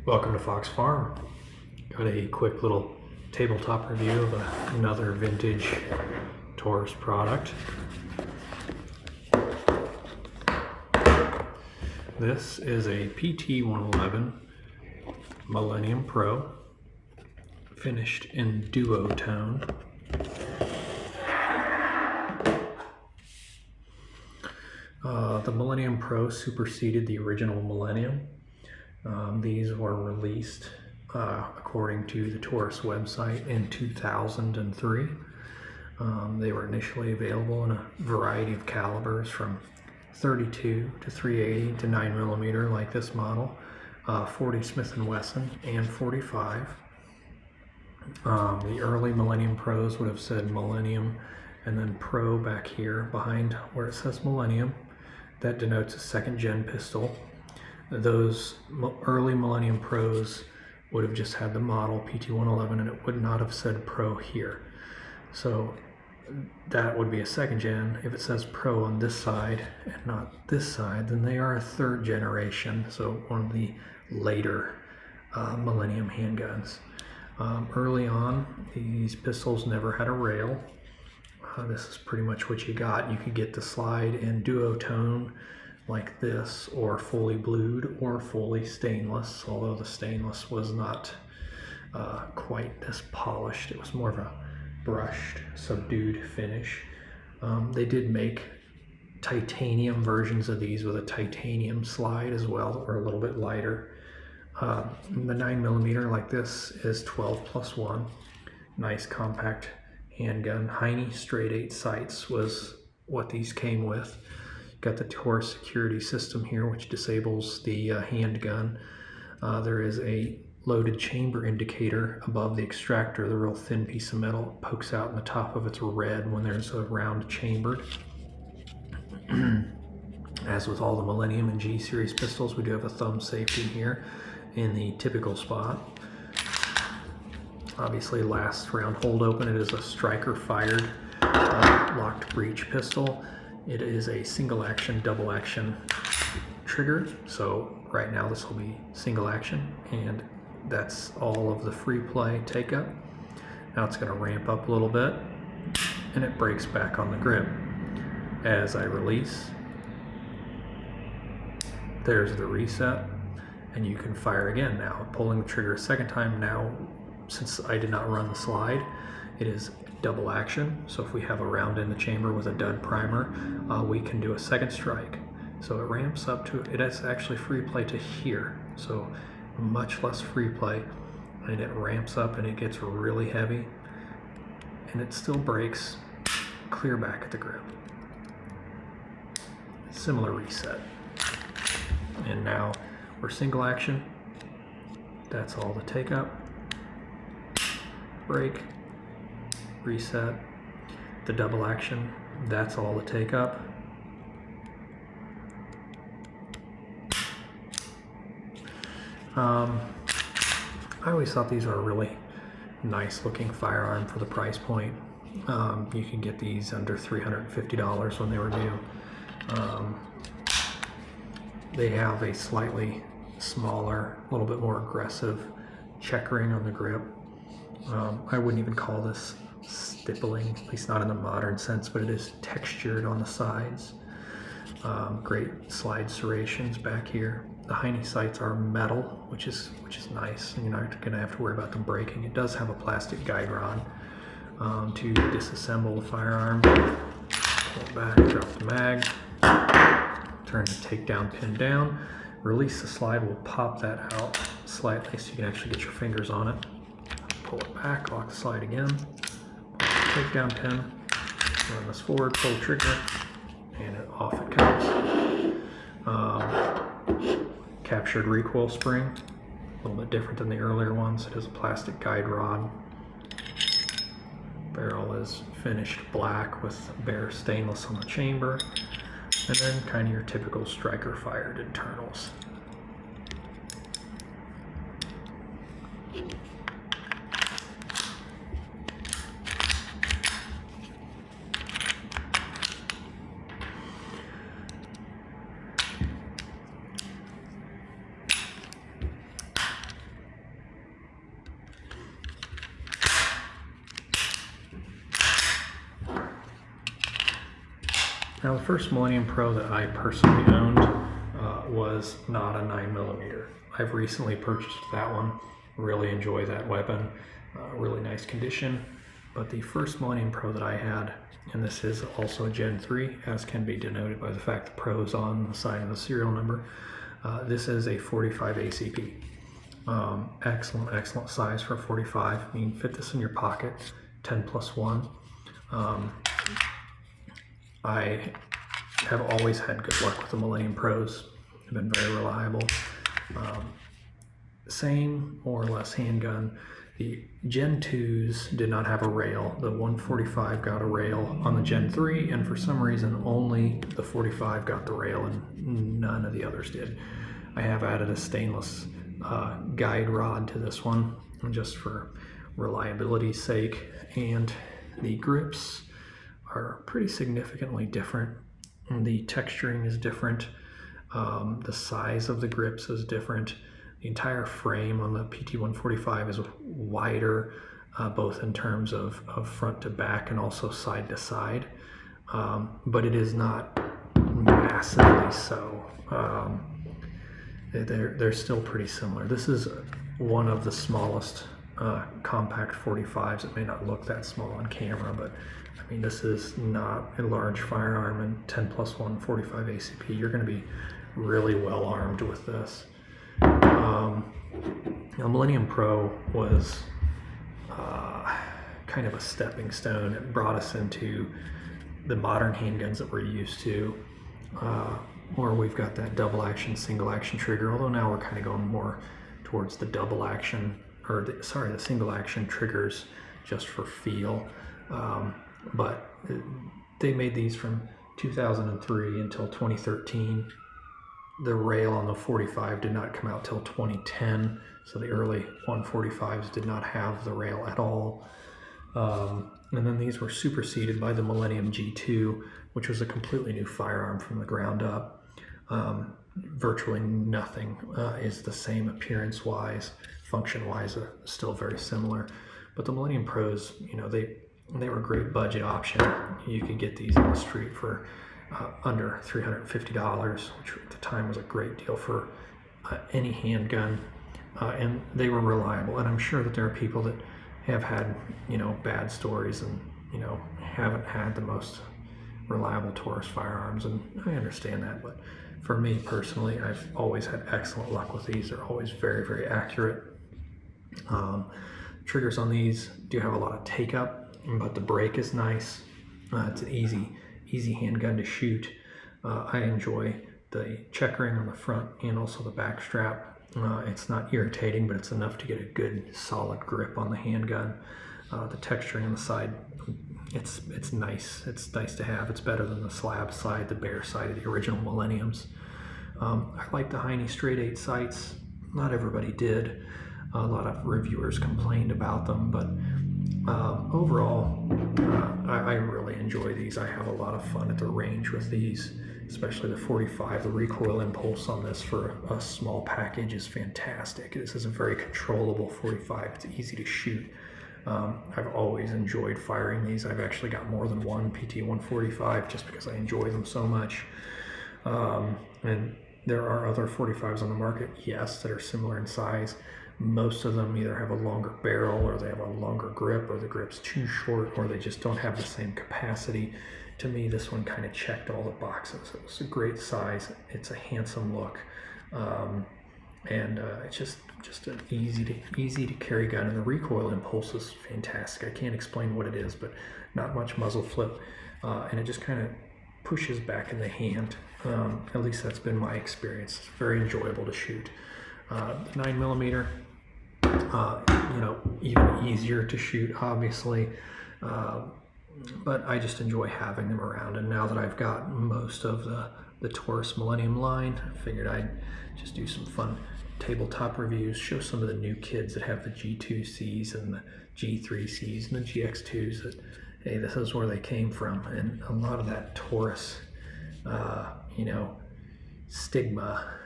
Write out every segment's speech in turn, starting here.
Welcome to Fox Farm. Got a quick little tabletop review of another vintage Taurus product. This is a PT145 Millennium Pro, finished in duotone. The Millennium Pro superseded the original Millennium. These were released according to the Taurus website in 2003. They were initially available in a variety of calibers from 32 to 380 to 9mm like this model, 40 Smith & Wesson and 45. The early Millennium Pros would have said Millennium and then Pro back here behind where it says Millennium. That denotes a second gen pistol. Those early Millennium Pros would have just had the model PT111 and it would not have said Pro here. So that would be a second gen. If it says Pro on this side and not this side, then they are a third generation, so one of the later Millennium handguns. Early on, these pistols never had a rail. This is pretty much what you got. You could get the slide in duotone like this, or fully blued, or fully stainless, although the stainless was not quite this polished. It was more of a brushed, subdued finish. They did make titanium versions of these with a titanium slide as well that were a little bit lighter. The 9mm like this is 12+1. Nice compact handgun. Heine straight 8 sights was what these came with. Got the Taurus security system here, which disables the handgun. There is a loaded chamber indicator above the extractor. The real thin piece of metal pokes out, and the top of it's red when there's a round chambered. As with all the Millennium and G series pistols, we do have a thumb safety here in the typical spot. Obviously, last round hold open. It is a striker fired locked breech pistol. It is a single action, double action trigger. So right now this will be single action, and that's all of the free play take up. Now it's going to ramp up a little bit and it breaks back on the grip. As I release, there's the reset, and you can fire again now. Pulling the trigger a second time now, since I did not run the slide, it is double action. So if we have a round in the chamber with a dud primer, we can do a second strike. So it ramps up to, it is actually free play to here, so much less free play, and it ramps up and it gets really heavy, and it still breaks clear back at the grip. Similar reset. And now we're single action. That's all the take up. Break, reset. The double action, that's all the take up. I always thought these were a really nice looking firearm for the price point. You can get these under $350 when they were new. They have a slightly smaller, a little bit more aggressive checkering on the grip. I wouldn't even call this stippling, at least not in the modern sense, but it is textured on the sides. Great slide serrations back here. The Heine sights are metal, which is nice, and you're not going to have to worry about them breaking. It does have a plastic guide rod to disassemble the firearm. Pull it back, drop the mag, turn the takedown pin down, release the slide. Will pop that out slightly so you can actually get your fingers on it. Pull it back, lock the slide again, pull the takedown pin, run this forward, pull the trigger, and off it comes. Captured recoil spring, a little bit different than the earlier ones. It is a plastic guide rod. Barrel is finished black with bare stainless on the chamber, and then kind of your typical striker fired internals. Now the first Millennium Pro that I personally owned was not a 9mm. I've recently purchased that one. Really enjoy that weapon. Really nice condition. But the first Millennium Pro that I had, and this is also a Gen 3, as can be denoted by the fact the Pro is on the side of the serial number. This is a 45 ACP. Excellent size for a 45. You can fit this in your pocket, 10+1. I have always had good luck with the Millennium Pros. They've been very reliable. Same or less handgun. The Gen 2s did not have a rail. The 145 got a rail on the Gen 3, and for some reason only the 45 got the rail and none of the others did. I have added a stainless guide rod to this one just for reliability's sake, and the grips are pretty significantly different. The texturing is different. The size of the grips is different. The entire frame on the PT145 is wider, both in terms of front to back and also side to side, but it is not massively so. They're still pretty similar. This is one of the smallest compact 45s. It may not look that small on camera, but I mean, this is not a large firearm, and 10+1 45 ACP. You're going to be really well armed with this. Now Millennium Pro was kind of a stepping stone. It brought us into the modern handguns that we're used to, where we've got that double action, single action trigger, although now we're kind of going more towards the double action, or the single action triggers just for feel. But they made these from 2003 until 2013. The rail on the 45 did not come out till 2010, so the early 145s did not have the rail at all. And then these were superseded by the Millennium G2, which was a completely new firearm from the ground up. Virtually nothing is the same appearance-wise, function-wise, still very similar. But the Millennium Pros, you know, they were a great budget option. You could get these on the street for under $350, which at the time was a great deal for any handgun, and they were reliable. And I'm sure that there are people that have had, you know, bad stories and, you know, haven't had the most reliable Taurus firearms, and I understand that. But for me personally, I've always had excellent luck with these. They're always very accurate. Triggers on these do have a lot of take up, but the break is nice. It's an easy handgun to shoot. I enjoy the checkering on the front and also the back strap. It's not irritating, but it's enough to get a good solid grip on the handgun. The texturing on the side, it's nice. It's nice to have. It's better than the slab side, the bare side of the original Millenniums. I like the Heine straight 8 sights. Not everybody did. A lot of reviewers complained about them, but overall, I really enjoy these. I have a lot of fun at the range with these, especially the 45. The recoil impulse on this for a small package is fantastic. This is a very controllable 45. It's easy to shoot. I've always enjoyed firing these. I've actually got more than one PT145 just because I enjoy them so much. And there are other 45s on the market, yes, that are similar in size. Most of them either have a longer barrel, or they have a longer grip, or the grip's too short, or they just don't have the same capacity. To me, this one kind of checked all the boxes. It's a great size, it's a handsome look, and it's just an easy to carry gun, and the recoil impulse is fantastic. I can't explain what it is, but not much muzzle flip, and it just kind of pushes back in the hand. At least that's been my experience. It's very enjoyable to shoot. The 9mm, you know, even easier to shoot, obviously, but I just enjoy having them around. And now that I've got most of the Taurus Millennium line, I figured I'd just do some fun tabletop reviews, show some of the new kids that have the G2Cs and the G3Cs and the GX2s that, hey, this is where they came from. And a lot of that Taurus, you know, stigma,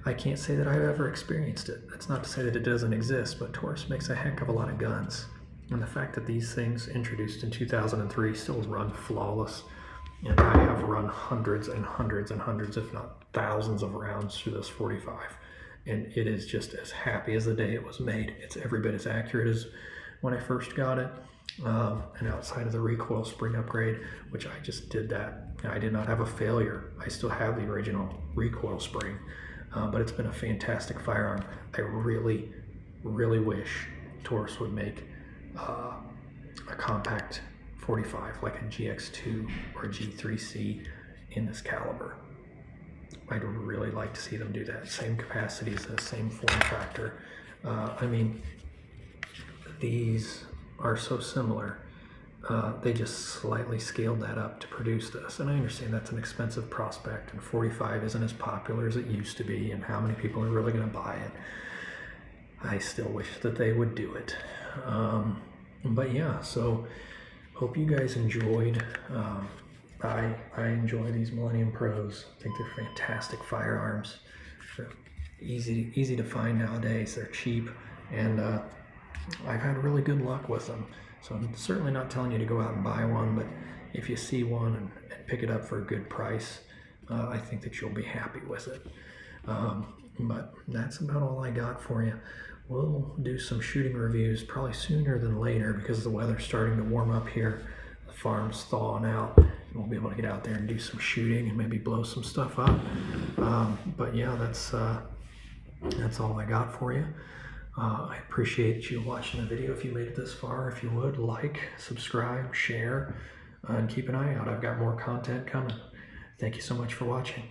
I can't say that I've ever experienced it. That's not to say that it doesn't exist, but Taurus makes a heck of a lot of guns. And the fact that these things introduced in 2003 still run flawless, And I have run hundreds and hundreds and hundreds, if not thousands of rounds through this 45. And it is just as happy as the day it was made. It's every bit as accurate as when I first got it. And outside of the recoil spring upgrade, which I just did that, I did not have a failure. I still have the original recoil spring, but it's been a fantastic firearm. I really, really wish Taurus would make a compact 45 like a GX2 or a G3C in this caliber. I'd really like to see them do that. Same capacities, the same form factor. I mean, these are so similar. They just slightly scaled that up to produce this. And I understand that's an expensive prospect, and 45 isn't as popular as it used to be, and how many people are really going to buy it. I still wish that they would do it. But yeah, so hope you guys enjoyed. I enjoy these Millennium Pros. I think they're fantastic firearms. They're easy to find nowadays. They're cheap, and I've had really good luck with them. So I'm certainly not telling you to go out and buy one, but if you see one and pick it up for a good price, I think that you'll be happy with it. But that's about all I got for you. We'll do some shooting reviews probably sooner than later because the weather's starting to warm up here. The farm's thawing out, and we'll be able to get out there and do some shooting and maybe blow some stuff up. But yeah, that's all I got for you. I appreciate you watching the video. If you made it this far, if you would, like, subscribe, share, and keep an eye out. I've got more content coming. Thank you so much for watching.